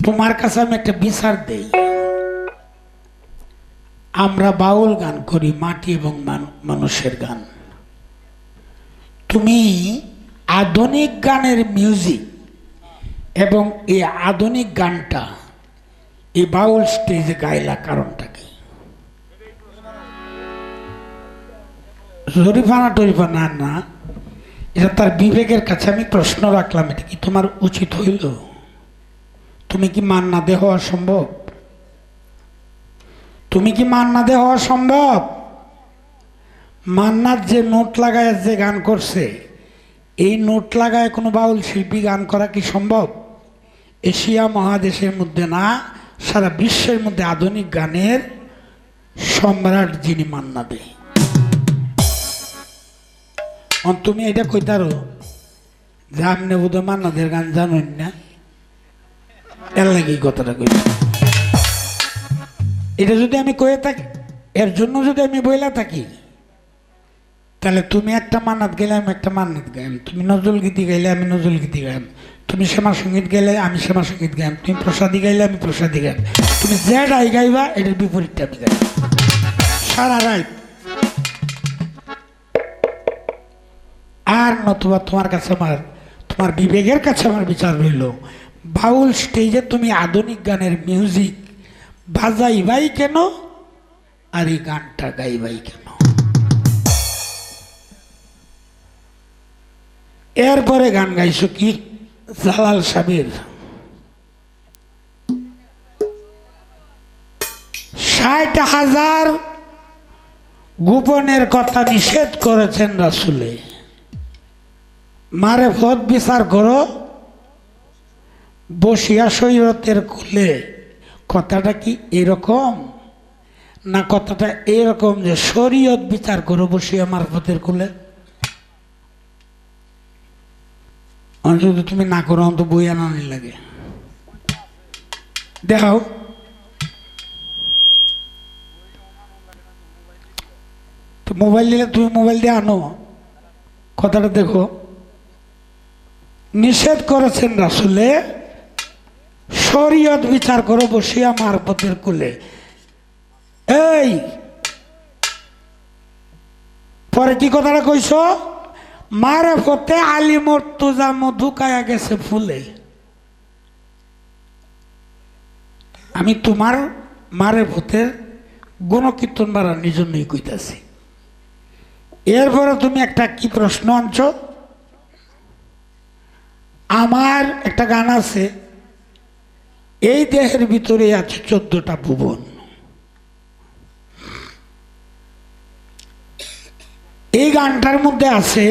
তোমার কাছে আমি একটা বিচার দেই। আমরা বাউল গান করি, মাটি এবং মানুষের গান। তুমি আধুনিক গানের মিউজিক এবং এই আধুনিক গানটা এই বাউল স্টেজে গাইলা কারণটা কি? জরিফানা টরিফানা না, এটা তার বিবেকের কাছে আমি প্রশ্ন রাখলাম, এটা কি তোমার উচিত হইল? তুমি কি মান্না দে হওয়া সম্ভব? তুমি কি মান্না দে হওয়া সম্ভব? মান্নার যে নোট লাগায় যে গান করছে, এই নোট লাগায় কোনো বাউল শিল্পী গান করা কি সম্ভব? এশিয়া মহাদেশের মধ্যে না, সারা বিশ্বের মধ্যে আধুনিক গানের সম্রাট যিনি, মান্না দে। তুমি এটা কইতারো যে আপনি বোধ মান্নাদের গান জানেন না, এর লাগে কথাটা কই। এটা যদি আমি কয়ে থাকি, এর জন্য যদি আমি বইলা থাকি, তাহলে তুমি একটা মান্নাত গেলে আমি একটা মান্নাত গাইম, তুমি নজরুল গীতি গাইলে আমি নজরুল গীতি গাইম, তুমি শ্যামা সঙ্গীত গাইলে আমি শ্যামা সঙ্গীত গাইম, তুমি প্রসাদী গাইলে আমি প্রসাদী গাইম, তুমি যে রায় গাইবা এটার বিপরীতটা আমি গাইব সারা রায়। আর নতুবা তোমার কাছে আমার, তোমার বিবেকের কাছে আমার বিচার রইল, বাউল স্টেজে তুমি আধুনিক গানের মিউজিক বাজাইবাই কেন আর এই গানটা গাইবাই কেন? এরপরে গান গাইছো কি জালাল সাহেবের 60,000 গোপনের কথা নিষেধ করেছেন রাসূলে। মারে ফত বিচার করো বসিয়া শরীয়তের কুলে। কথাটা কি এরকম না কথাটা এরকম যে শরীয়ত বিচার করো বসিয়া মারফতের কুলে? যদি তুমি না করো তো বই আনানি লাগে। দেখাও তো, মোবাইল দিলে তুমি মোবাইল দিয়ে আনো, কথাটা দেখো। নিষেধ করেছেন রাসূলে শরীয়ত বিচার করো বসিয়া মারফতের কুলে। এই পরে কি কথাটা কইছ? মারফতে আলী মুর্তজা মধু কায়া গেছে ফুলে। আমি তোমার মারফতের গুণকীর্তন বাড়ানোর জন্যই কইতাছি। এরপরে তুমি একটা কি প্রশ্ন আনছ? আমার একটা গান আছে, এই দেহের ভিতরে আছে 14টা ভুবন। এই গানটার মধ্যে আছে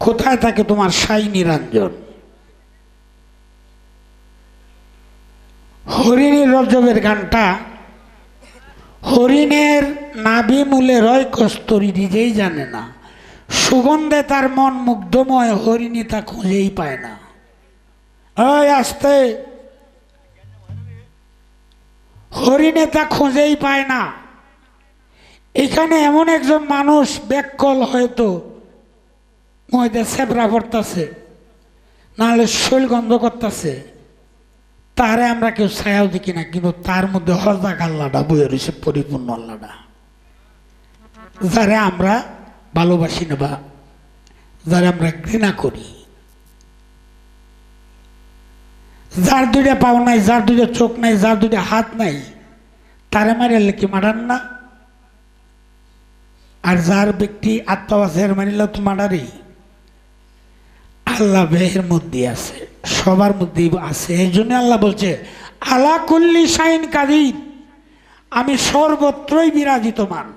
কোথায় থাকে তোমার সাই নিরঞ্জন। হরিণীর রজবের গানটা, হরিণের নাভি মূলে রয় কস্তরী নিজেই জানে না, সুগন্ধে তার মন মুগ্ধময়, হরিণী তা খুঁজেই পায় না। ওই আসতে, হরিণে তা খুঁজেই পায় না। এখানে এমন একজন মানুষ ব্যাককল হয়তো মধ্যে সেবরা পড়তেছে, নাহলে শৈল গন্ধ করতেছে, তারে আমরা কেউ ছায়াও দেখি না, কিন্তু তার মধ্যে হজাক আল্লাহটা বয়ে রয়েছে, পরিপূর্ণ আল্লাহটা, যারা আমরা ভালোবাসি না বা যারা আমরা ঘৃণা করি। যার 2টা পাও নাই, যার 2টা চোখ নাই, যার 2টা হাত নাই, তারে মারিলে কি মারান না? আর যার ব্যক্তি আত্মা আছে এর মারিলেও তো মারারি। আল্লাহ বেহের মধ্যে আছে, সবার মধ্যেই আছে। এই জন্য আল্লাহ বলছে আলা কুল্লি শাইন কাদির, আমি সর্বত্রই বিরাজিতমান।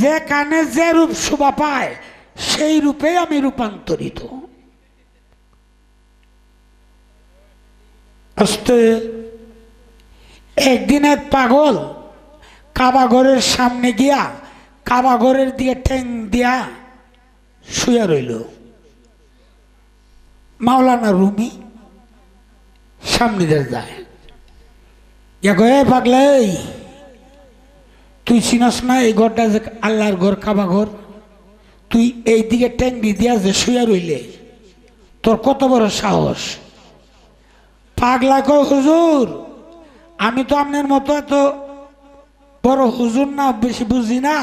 যে কানে যে রূপ শোভা পায় সেই রূপে আমি রূপান্তরিত। আস্তে একদিন এক পাগল কাবাঘরের সামনে গিয়া কাবাঘরের দিকে ঠ্যাং দিয়া শুয়ে রইল। মাওলানা রুমি সামনে দিয়ে যায়, পাগলা তুই চিনস না এই ঘরটা যে আল্লাহর ঘর, কাবাঘর? তুই এই দিকে ট্যাং দিয়া যে শুয়ে রইলে, তোর কত বড় সাহস? পাগলা কয় হুজুর আমি তো আপনার মতো এত বড় হুজুর না, বেশি বুঝি না,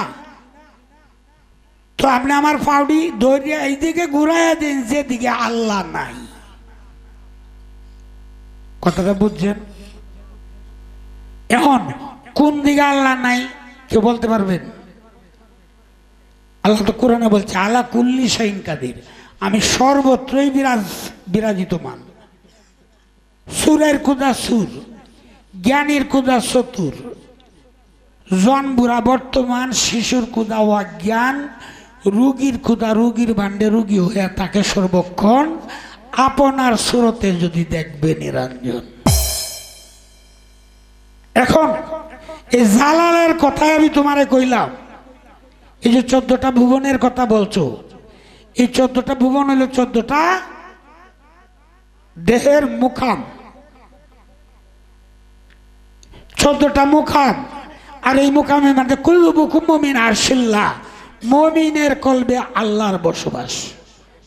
তো আপনি আমার পাউডি ধরিয়া এইদিকে ঘুরাইয়া দিন যেদিকে আল্লাহ নাই। কথাটা বুঝছেন? এখন কোন দিকে আল্লাহ নাই কেউ বলতে পারবেন? আল্লাহ তো কোরআনে বলছে আলা কুল্লি শাইইন কাদির, আমি সর্বত্রই বিরাজিতমান। সুরের কুদা সুর, জ্ঞানীর কুদা চতুর, জন বুড়া বর্তমান, শিশুর কুদা অজ্ঞান, রুগীর কুদা রুগীর ভাণ্ডে রুগী হইয়া তাকে সর্বক্ষণ আপনার সুরতে যদি দেখবে নিরঞ্জন। এখন এই জালালের কথাই আমি তোমারে কইলাম, এই যে 14টা ভুবনের কথা বলছো, এই 14টা ভুবন হলো 14টা দেহের মুখাম, 14টা মুখাম। আর এই মুকামের মধ্যে কুলুবুকুম মুমিন আরশিল্লাহ, মুমিনের কলবে আল্লাহর বসবাস।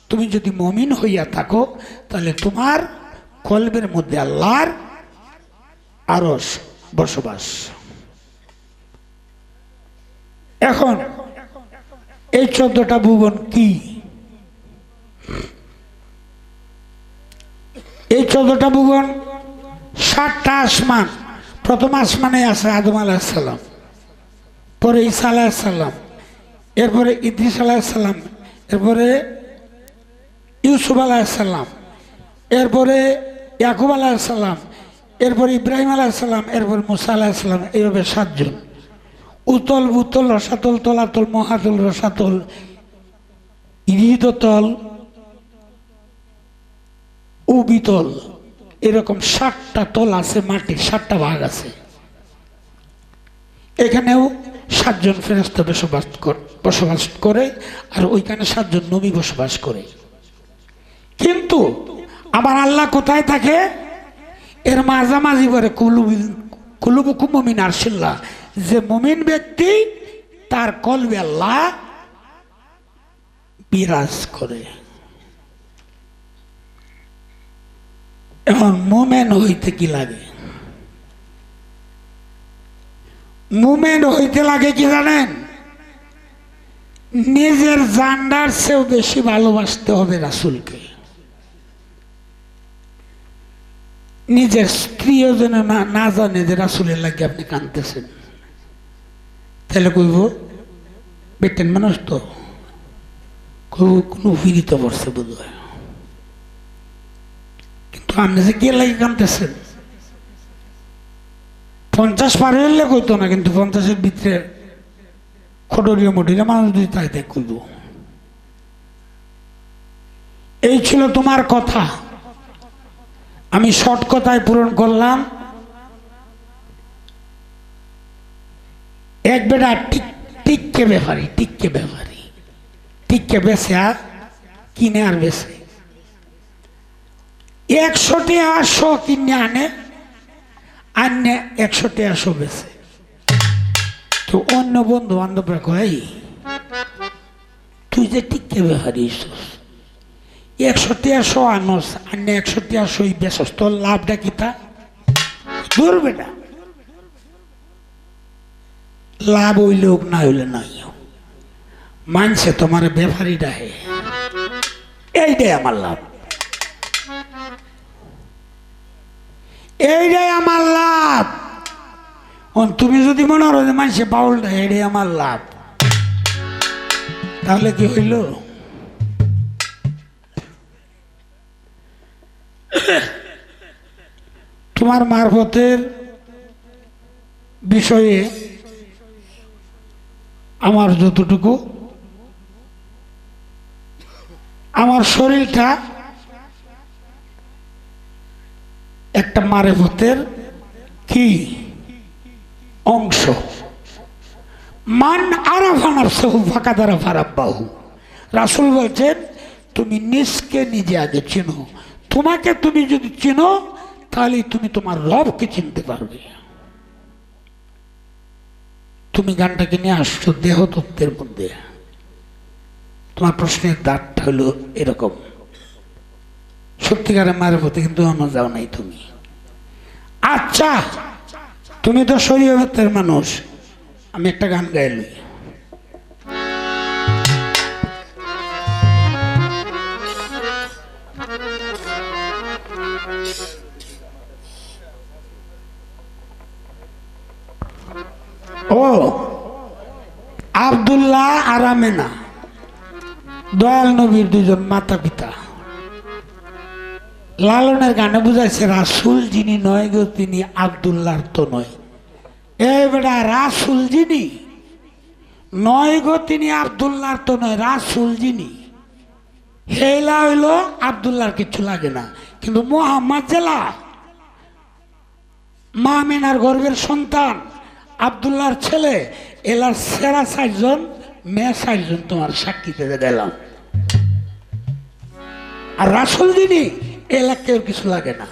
তুমি যদি মুমিন হইয়া থাকো তাহলে তোমার কলবের মধ্যে আল্লাহর আরশ বসবাস। এখন এই 14টা ভুবন কি? এই 14টা ভুবন 7টা আসমান। প্রথম আসমানে আছে আদম আলাইহিস সালাম, পরে ঈসা আলাইহিস সালাম, এরপরে ইদ্রিস আলাইহিস সালাম, এরপরে ইউসুফ আলাইহিস সালাম, এরপরে ইয়াকুব আলাইহিস সালাম, এরপরে ইব্রাহিম আলাইহিস সালাম, এরপরে মুসা আলাইহিস সালাম। এইভাবে 7 জন। উতল বুতল রসাতল তলাতল মহাতল রসাতল হৃদতল উবিতল, এরকম 7টা তল আছে, মাটির 7টা ভাগ আছে। এখানেও 7 জন ফেরেশতা বসবাস করে, আর ওইখানে 7 জন নবী বসবাস করে। কিন্তু আমার আল্লাহ কোথায় থাকে? এর মাঝামাঝি করে কুলুবুকুম মুমিন আরশিল্লাহ, যে মুমিন ব্যক্তি তার কলবে আল্লাহ বিরাজ করে। এখন মুমিন হইতে কি লাগে? মুমিন হইতে লাগে কি জানেন? নিজের জান্ডার চেয়েও বেশি ভালোবাসতে হবে রাসূলকে। নিজের স্ত্রীও যেন না জানে যে রাসূলের লাগে আপনি কাঁদতেছেন, তাহলে কইব বেটেন মানুষ তো কোনো ফিরিতে পড়ছে বোধ হয়। কিন্তু আপনি যে কে লাগে কাঁদতেছেন, 50 পার হইলে কইতো না, কিন্তু 50-এর ভিতরে খটরিয়া মটিরা মানুষ যদি তাই তাই কইব। এই ছিল তোমার কথা, আমি শর্ট কথায় পূরণ করলাম। এক বেটা টিককে ব্যাপারী, টিককে বেছে আর কিনে আর বেছে 100 টাকা 100 কিনে আনে, আনে 100 টাকা 100 বেছে। তো অন্য বন্ধু বান্ধবরা কয় তুই যে টিককে ব্যাপারী 100 টাকা 100 আনস, আনে 100 টাকা 100 বেচস, তোর লাভটা কি? তা দূর বেটা, লাভ হইলে হোক না হইলে নাই, মানছে তোমার ব্যাপারী ডাহে, এইটাই আমার লাভ, এইটাই আমার লাভ। তুমি যদি মনে করো যে মানছে বাউল ডাহে এটাই আমার লাভ, তাহলে কি হইল? তোমার মারফতের বিষয়ে আমার যতটুকু, আমার শরীরটা একটা মারফতের কি অংশ। মান আরাফা নাফসাহু ফাকাদ আরাফা রাব্বাহু। রাসূল বলছেন তুমি নিজকে নিজে আগে চিনো, তোমাকে তুমি যদি চিনো তাহলে তুমি তোমার রবকে চিনতে পারবে। তুমি গানটাকে নিয়ে আসছো দেহতত্ত্বের মধ্যে, তোমার প্রশ্নের দাঁতটা হলো এরকম, সত্যিকারের মারফতে কিন্তু আমার যাও নাই তুমি। আচ্ছা, তুমি তো শরীয়তের মানুষ, আমি একটা গান গাইলি। ও আব্দুল্লাহ আর আমেনা দয়াল নবীর দুজন মাতা পিতা। লালনের গানে বুঝাইছে রাসূল যিনি নয় গো তিনি আব্দুল্লাহর তো নয়। এই বেটা, রাসূল যিনি নয় গো তিনি আব্দুল্লাহর তো নয়, রাসূল যিনি হেলা হইল আব্দুল্লাহর কিছু লাগে না, কিন্তু মুহাম্মদ জেলা মা আমেনার গর্ভের সন্তান আব্দুল্লাহর ছেলে, এলার সেরা ৬০ জন, মেয়ে ৬০ জন তোমার সাক্ষীতে দিলাম। আর রাসূল যিনি এলাকার কিছু লাগে না।